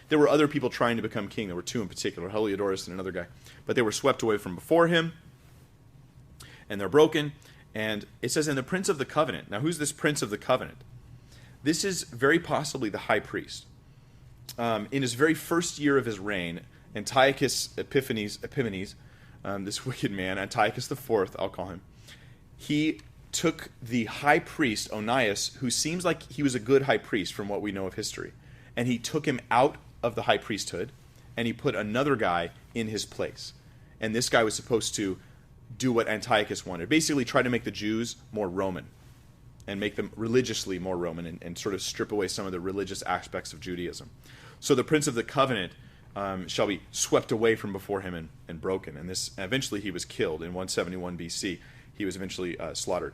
there were other people trying to become king. There were two in particular, Heliodorus and another guy. But they were swept away from before him, and they're broken. And it says, in the prince of the covenant. Now, who's this prince of the covenant? This is very possibly the high priest. In his very first year of his reign, Antiochus Epiphanes, this wicked man, Antiochus IV, I'll call him, he took the high priest, Onias, who seems like he was a good high priest from what we know of history, and he took him out of the high priesthood, and he put another guy in his place. And this guy was supposed to do what Antiochus wanted, basically try to make the Jews more Roman, and make them religiously more Roman, and sort of strip away some of the religious aspects of Judaism. So the prince of the covenant shall be swept away from before him and broken. And this eventually he was killed in 171 BC. He was eventually slaughtered,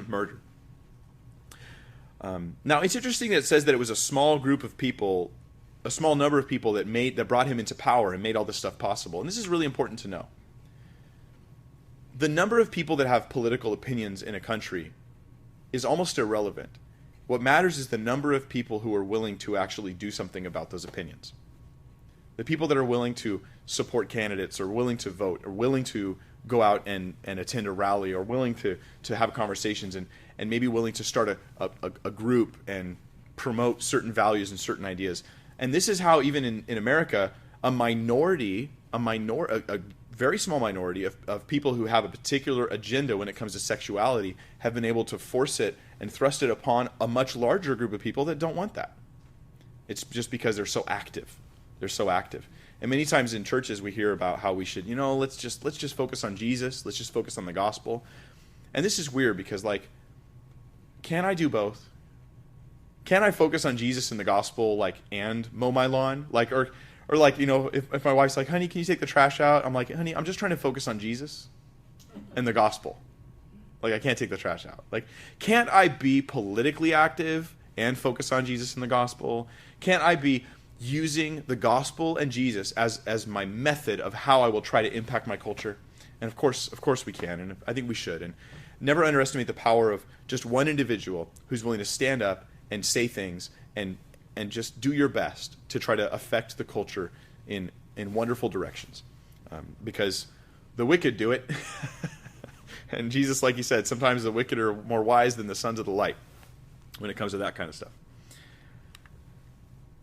murdered. Now it's interesting that it says that it was a small group of people, a small number of people that brought him into power and made all this stuff possible. And this is really important to know. The number of people that have political opinions in a country is almost irrelevant. What matters is the number of people who are willing to actually do something about those opinions. The people that are willing to support candidates, or willing to vote, or willing to go out and attend a rally, or willing to have conversations, and maybe willing to start a group and promote certain values and certain ideas. And this is how even in America, a very small minority of people who have a particular agenda when it comes to sexuality have been able to force it and thrust it upon a much larger group of people that don't want that. It's just because they're so active. They're so active. And many times in churches we hear about how we should, let's just focus on Jesus. Let's just focus on the gospel. And this is weird because, can I do both? Can I focus on Jesus and the gospel, and mow my lawn? If my wife's like, honey, can you take the trash out? I'm like, honey, I'm just trying to focus on Jesus and the gospel. I can't take the trash out. Can't I be politically active and focus on Jesus and the gospel? Can't I be using the gospel and Jesus as my method of how I will try to impact my culture? And of course we can, and I think we should. And never underestimate the power of just one individual who's willing to stand up and say things and just do your best to try to affect the culture in wonderful directions. Because the wicked do it. And Jesus, like he said, sometimes the wicked are more wise than the sons of the light when it comes to that kind of stuff.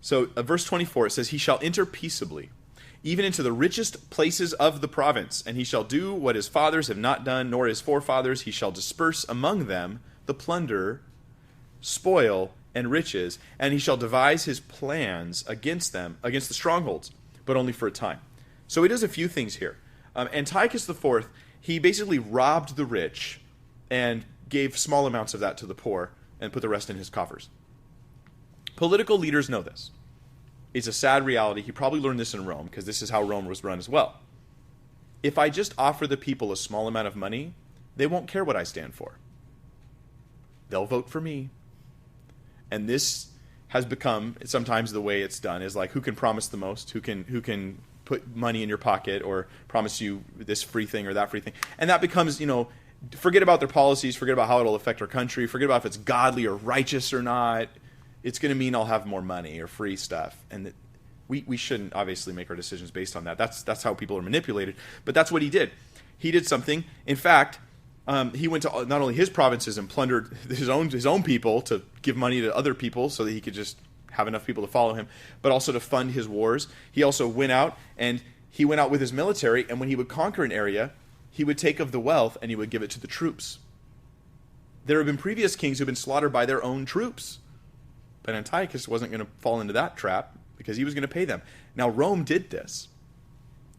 So verse 24, it says, he shall enter peaceably, even into the richest places of the province, and he shall do what his fathers have not done, nor his forefathers. He shall disperse among them the plunder, spoil, and riches, and he shall devise his plans against them, against the strongholds, but only for a time. So he does a few things here. Antiochus IV, he basically robbed the rich and gave small amounts of that to the poor and put the rest in his coffers. Political leaders know this. It's a sad reality. He probably learned this in Rome, because this is how Rome was run as well. If I just offer the people a small amount of money, they won't care what I stand for. They'll vote for me. And this has become sometimes the way it's done, is like, who can promise the most, who can put money in your pocket or promise you this free thing or that free thing. And that becomes, forget about their policies, forget about how it'll affect our country, forget about if it's godly or righteous or not. It's going to mean I'll have more money or free stuff. And we shouldn't obviously make our decisions based on that. That's how people are manipulated. But that's what he did. He did something. In fact, he went to not only his provinces and plundered his own people to give money to other people so that he could just have enough people to follow him, but also to fund his wars. He also went out with his military, and when he would conquer an area, he would take of the wealth and he would give it to the troops. There have been previous kings who have been slaughtered by their own troops, but Antiochus wasn't going to fall into that trap because he was going to pay them. Now, Rome did this.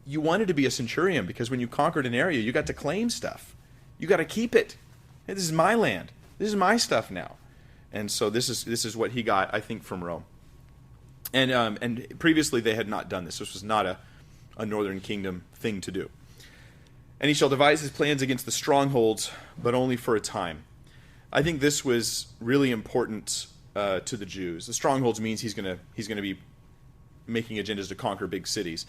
You wanted to be a centurion because when you conquered an area, you got to claim stuff. You got to keep it. Hey, this is my land. This is my stuff now. And so this is what he got, I think, from Rome. And previously they had not done this. This was not a northern kingdom thing to do. And he shall devise his plans against the strongholds, but only for a time. I think this was really important to the Jews. The strongholds means he's going to be making agendas to conquer big cities.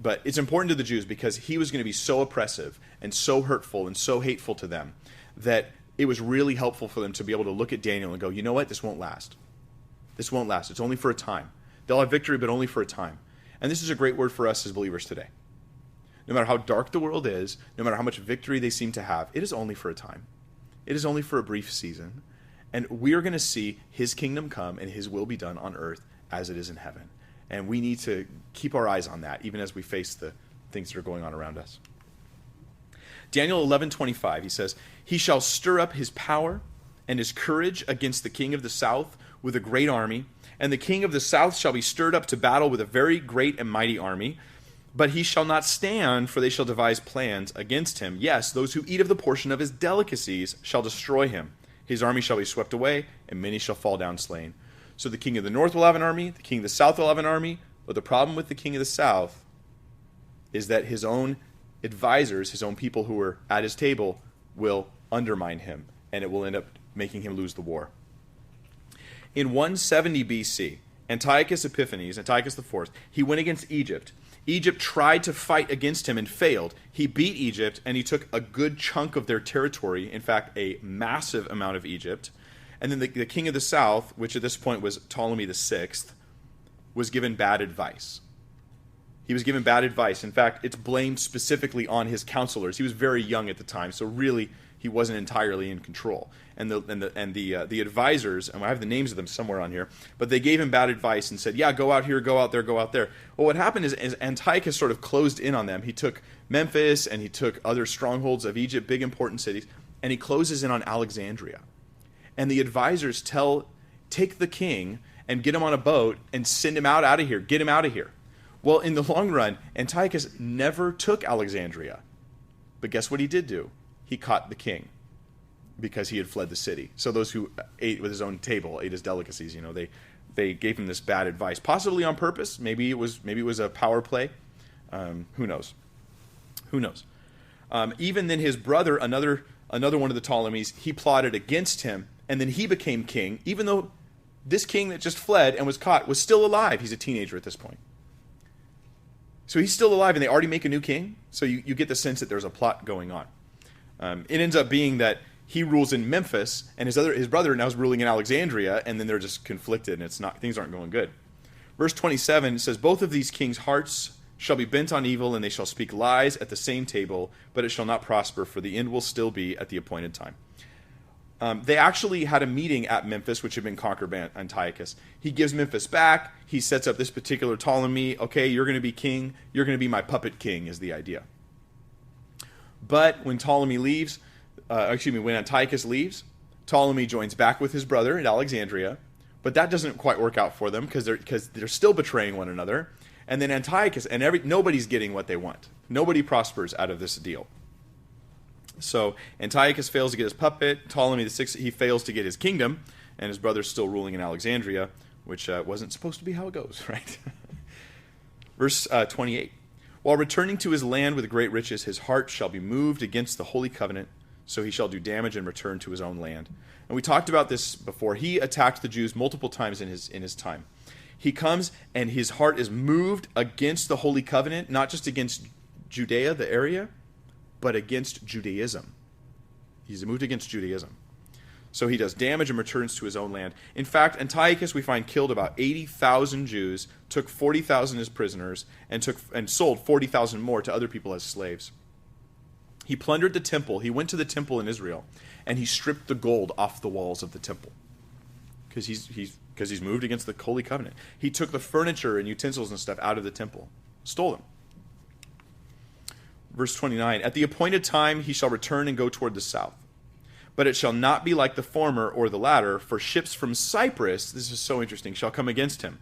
But it's important to the Jews because he was going to be so oppressive and so hurtful and so hateful to them that it was really helpful for them to be able to look at Daniel and go, you know what? This won't last. This won't last. It's only for a time. They'll have victory, but only for a time. And this is a great word for us as believers today. No matter how dark the world is, no matter how much victory they seem to have, it is only for a time. It is only for a brief season. And we are going to see his kingdom come and his will be done on earth as it is in heaven. And we need to keep our eyes on that, even as we face the things that are going on around us. Daniel 11:25, he says, he shall stir up his power and his courage against the king of the south with a great army, and the king of the south shall be stirred up to battle with a very great and mighty army. But he shall not stand, for they shall devise plans against him. Yes, those who eat of the portion of his delicacies shall destroy him. His army shall be swept away, and many shall fall down slain. So the king of the north will have an army, the king of the south will have an army, but the problem with the king of the south is that his own advisors, his own people who were at his table, will undermine him, and it will end up making him lose the war. In 170 BC, Antiochus Epiphanes, Antiochus IV, he went against Egypt. Egypt tried to fight against him and failed. He beat Egypt, and he took a good chunk of their territory, in fact, a massive amount of Egypt. And then the king of the south, which at this point was Ptolemy VI, was given bad advice. He was given bad advice. In fact, it's blamed specifically on his counselors. He was very young at the time, so really he wasn't entirely in control. And the advisors, and I have the names of them somewhere on here, but they gave him bad advice and said, yeah, go out here, go out there, go out there. Well, what happened is Antiochus sort of closed in on them. He took Memphis and he took other strongholds of Egypt, big important cities, and he closes in on Alexandria. And the advisors take the king and get him on a boat and send him out of here, get him out of here. Well, in the long run, Antiochus never took Alexandria. But guess what he did do? He caught the king because he had fled the city. So those who ate with his own table, ate his delicacies, they gave him this bad advice, possibly on purpose. Maybe it was a power play. Who knows? Even then, his brother, another one of the Ptolemies, he plotted against him, and then he became king, even though this king that just fled and was caught was still alive. He's a teenager at this point. So he's still alive, and they already make a new king. So you get the sense that there's a plot going on. It ends up being that he rules in Memphis, and his brother now is ruling in Alexandria, and then they're just conflicted, and things aren't going good. Verse 27 says, both of these kings' hearts shall be bent on evil, and they shall speak lies at the same table, but it shall not prosper, for the end will still be at the appointed time. They actually had a meeting at Memphis, which had been conquered by Antiochus. He gives Memphis back. He sets up this particular Ptolemy. Okay, you're going to be king. You're going to be my puppet king is the idea. But when Ptolemy leaves, when Antiochus leaves, Ptolemy joins back with his brother at Alexandria. But that doesn't quite work out for them because they're still betraying one another. And then Antiochus, and nobody's getting what they want. Nobody prospers out of this deal. So Antiochus fails to get his puppet. Ptolemy VI, he fails to get his kingdom, and his brother's still ruling in Alexandria, which wasn't supposed to be how it goes, right? Verse 28. While returning to his land with great riches, his heart shall be moved against the holy covenant, so he shall do damage and return to his own land. And we talked about this before. He attacked the Jews multiple times in his time. He comes, and his heart is moved against the holy covenant, not just against Judea, the area, but against Judaism. He's moved against Judaism. So he does damage and returns to his own land. In fact, Antiochus, we find, killed about 80,000 Jews, took 40,000 as prisoners, and sold 40,000 more to other people as slaves. He plundered the temple. He went to the temple in Israel, and he stripped the gold off the walls of the temple because he's moved against the holy covenant. He took the furniture and utensils and stuff out of the temple, stole them. Verse 29, at the appointed time he shall return and go toward the south. But it shall not be like the former or the latter, for ships from Cyprus, this is so interesting, shall come against him.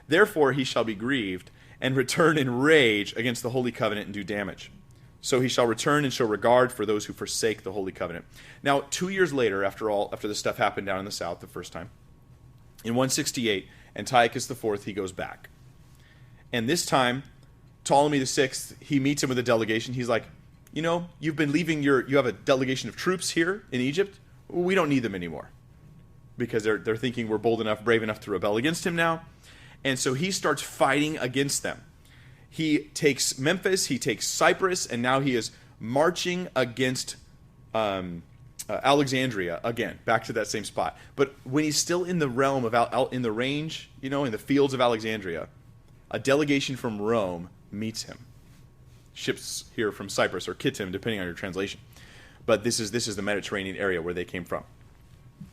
Therefore he shall be grieved, and return in rage against the holy covenant and do damage. So he shall return and show regard for those who forsake the holy covenant. Now, 2 years later, after this stuff happened down in the south the first time, in 168, Antiochus IV, he goes back. And this time, Ptolemy VI, he meets him with a delegation. He's like, you've been leaving you have a delegation of troops here in Egypt. We don't need them anymore. Because they're thinking we're bold enough, brave enough to rebel against him now. And so he starts fighting against them. He takes Memphis, he takes Cyprus, and now he is marching against Alexandria again, back to that same spot. But when he's still in the realm of in the range, in the fields of Alexandria, a delegation from Rome meets him. Ships here from Cyprus, or Kittim, depending on your translation. But this is the Mediterranean area where they came from,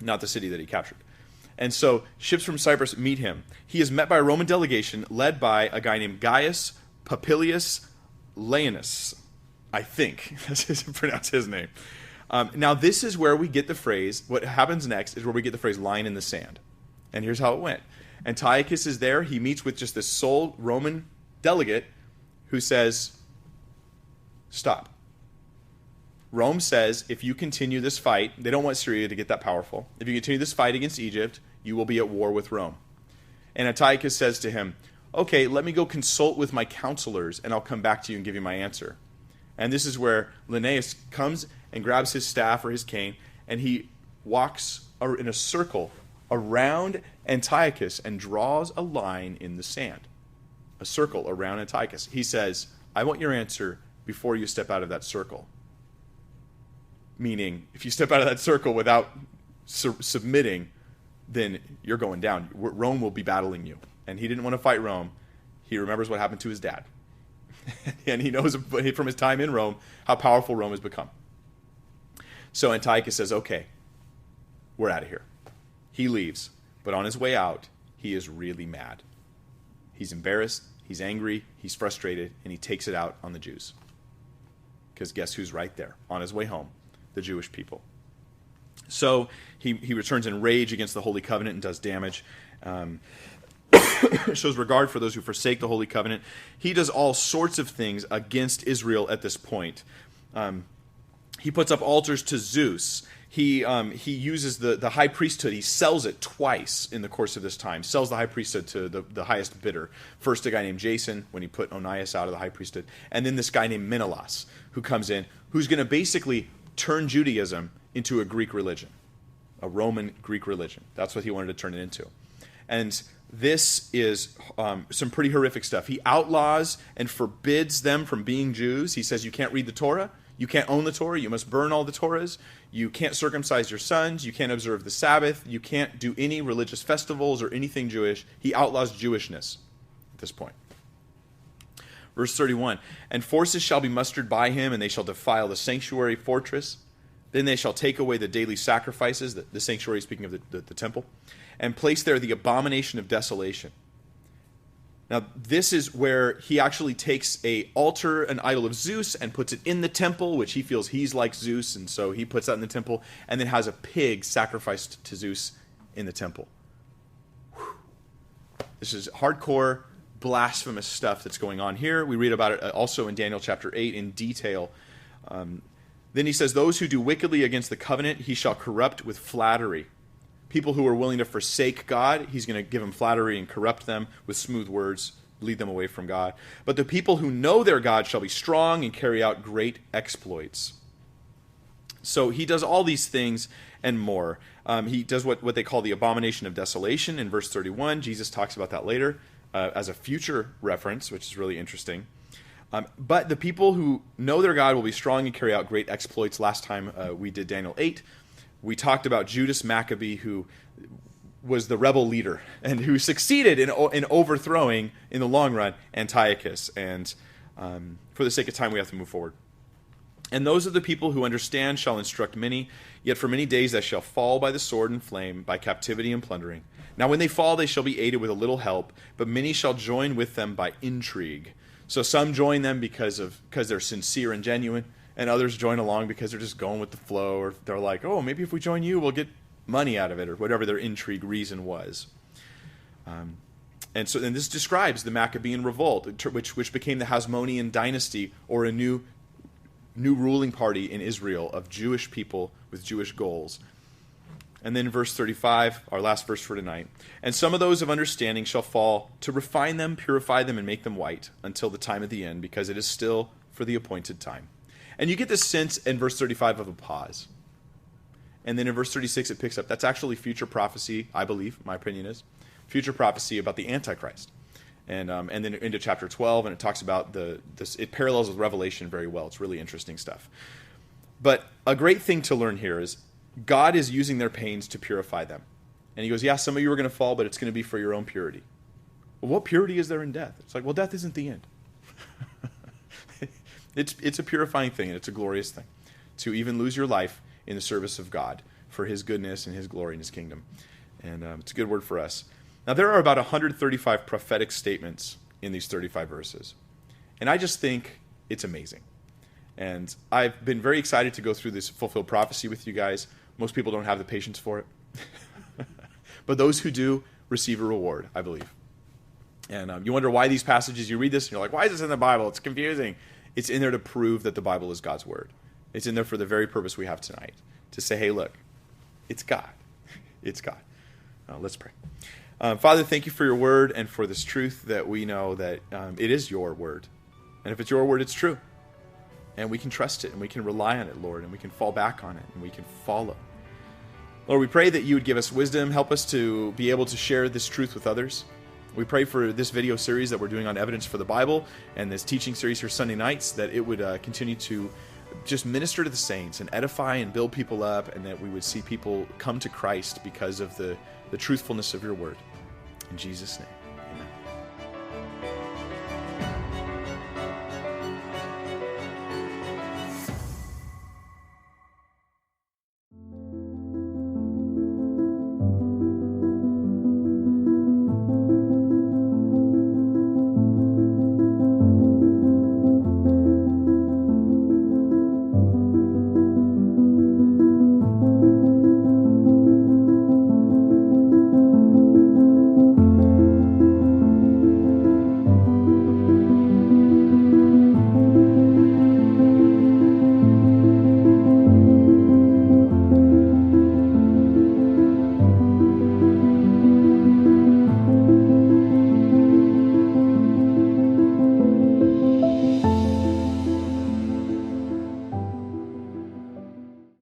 not the city that he captured. And so ships from Cyprus meet him. He is met by a Roman delegation led by a guy named Gaius Popilius Laenas, I think. That's how you pronounce his name. Now this is where we get the phrase, what happens next is where we get the phrase line in the sand. And here's how it went. Antiochus is there. He meets with just this sole Roman delegate who says, stop. Rome says if you continue this fight, they don't want Syria to get that powerful. If you continue this fight against Egypt, you will be at war with Rome. And Antiochus says to him, okay, let me go consult with my counselors and I'll come back to you and give you my answer. And this is where Linnaeus comes and grabs his staff or his cane and he walks in a circle around Antiochus and draws a line in the sand. A circle around Antiochus. He says, I want your answer before you step out of that circle. Meaning, if you step out of that circle without submitting, then you're going down. Rome will be battling you. And he didn't want to fight Rome. He remembers what happened to his dad. And he knows from his time in Rome how powerful Rome has become. So Antiochus says, okay, we're out of here. He leaves. But on his way out, he is really mad. He's embarrassed, he's angry, he's frustrated, and he takes it out on the Jews. Because guess who's right there on his way home? The Jewish people. So he returns in rage against the Holy Covenant and does damage. Shows regard for those who forsake the Holy Covenant. He does all sorts of things against Israel at this point. He puts up altars to Zeus. He uses the high priesthood. He sells it twice in the course of this time. Sells the high priesthood to the highest bidder. First a guy named Jason when he put Onias out of the high priesthood. And then this guy named Menelaus who comes in, who's going to basically turn Judaism into a Greek religion. A Roman Greek religion. That's what he wanted to turn it into. And this is some pretty horrific stuff. He outlaws and forbids them from being Jews. He says you can't read the Torah. You can't own the Torah. You must burn all the Torahs. You can't circumcise your sons. You can't observe the Sabbath. You can't do any religious festivals or anything Jewish. He outlaws Jewishness at this point. Verse 31, and forces shall be mustered by him, and they shall defile the sanctuary fortress. Then they shall take away the daily sacrifices, the sanctuary, speaking of the temple, and place there the abomination of desolation. Now, this is where he actually takes an idol of Zeus, and puts it in the temple, which he feels he's like Zeus, and so he puts that in the temple, and then has a pig sacrificed to Zeus in the temple. Whew. This is hardcore, blasphemous stuff that's going on here. We read about it also in Daniel chapter 8 in detail. Then he says, those who do wickedly against the covenant, he shall corrupt with flattery. People who are willing to forsake God, he's going to give them flattery and corrupt them with smooth words, lead them away from God. But the people who know their God shall be strong and carry out great exploits. So he does all these things and more. He does what they call the abomination of desolation in verse 31. Jesus talks about that later as a future reference, which is really interesting. But the people who know their God will be strong and carry out great exploits. Last time we did Daniel 8, we talked about Judas Maccabee, who was the rebel leader and who succeeded in overthrowing, in the long run, Antiochus. And for the sake of time, we have to move forward. And those are the people who understand shall instruct many, yet for many days they shall fall by the sword and flame, by captivity and plundering. Now when they fall, they shall be aided with a little help, but many shall join with them by intrigue. So some join them because they're sincere and genuine, and others join along because they're just going with the flow, or they're like, oh, maybe if we join you, we'll get money out of it, or whatever their intrigue reason was. And this describes the Maccabean revolt, which became the Hasmonean dynasty, or a new ruling party in Israel of Jewish people with Jewish goals. And then verse 35, our last verse for tonight. And some of those of understanding shall fall, to refine them, purify them, and make them white, until the time of the end, because it is still for the appointed time. And you get this sense in verse 35 of a pause. And then in verse 36 it picks up. That's actually future prophecy, I believe, my opinion is. Future prophecy about the Antichrist. And then into chapter 12, and it talks about it parallels with Revelation very well. It's really interesting stuff. But a great thing to learn here is God is using their pains to purify them. And he goes, yeah, some of you are going to fall, but it's going to be for your own purity. Well, what purity is there in death? It's like, well, death isn't the end. It's a purifying thing, and it's a glorious thing to even lose your life in the service of God for his goodness and his glory and his kingdom. And it's a good word for us. Now, there are about 135 prophetic statements in these 35 verses. And I just think it's amazing. And I've been very excited to go through this fulfilled prophecy with you guys. Most people don't have the patience for it. But those who do receive a reward, I believe. And you wonder why these passages, you read this and you're like, why is this in the Bible? It's confusing. It's in there to prove that the Bible is God's word. It's in there for the very purpose we have tonight. To say, hey, look, it's God. It's God. Let's pray. Father, thank you for your word and for this truth that we know that it is your word. And if it's your word, it's true. And we can trust it, and we can rely on it, Lord, and we can fall back on it, and we can follow. Lord, we pray that you would give us wisdom, help us to be able to share this truth with others. We pray for this video series that we're doing on evidence for the Bible, and this teaching series here Sunday nights, that it would continue to just minister to the saints and edify and build people up, and that we would see people come to Christ because of the truthfulness of your word. In Jesus' name.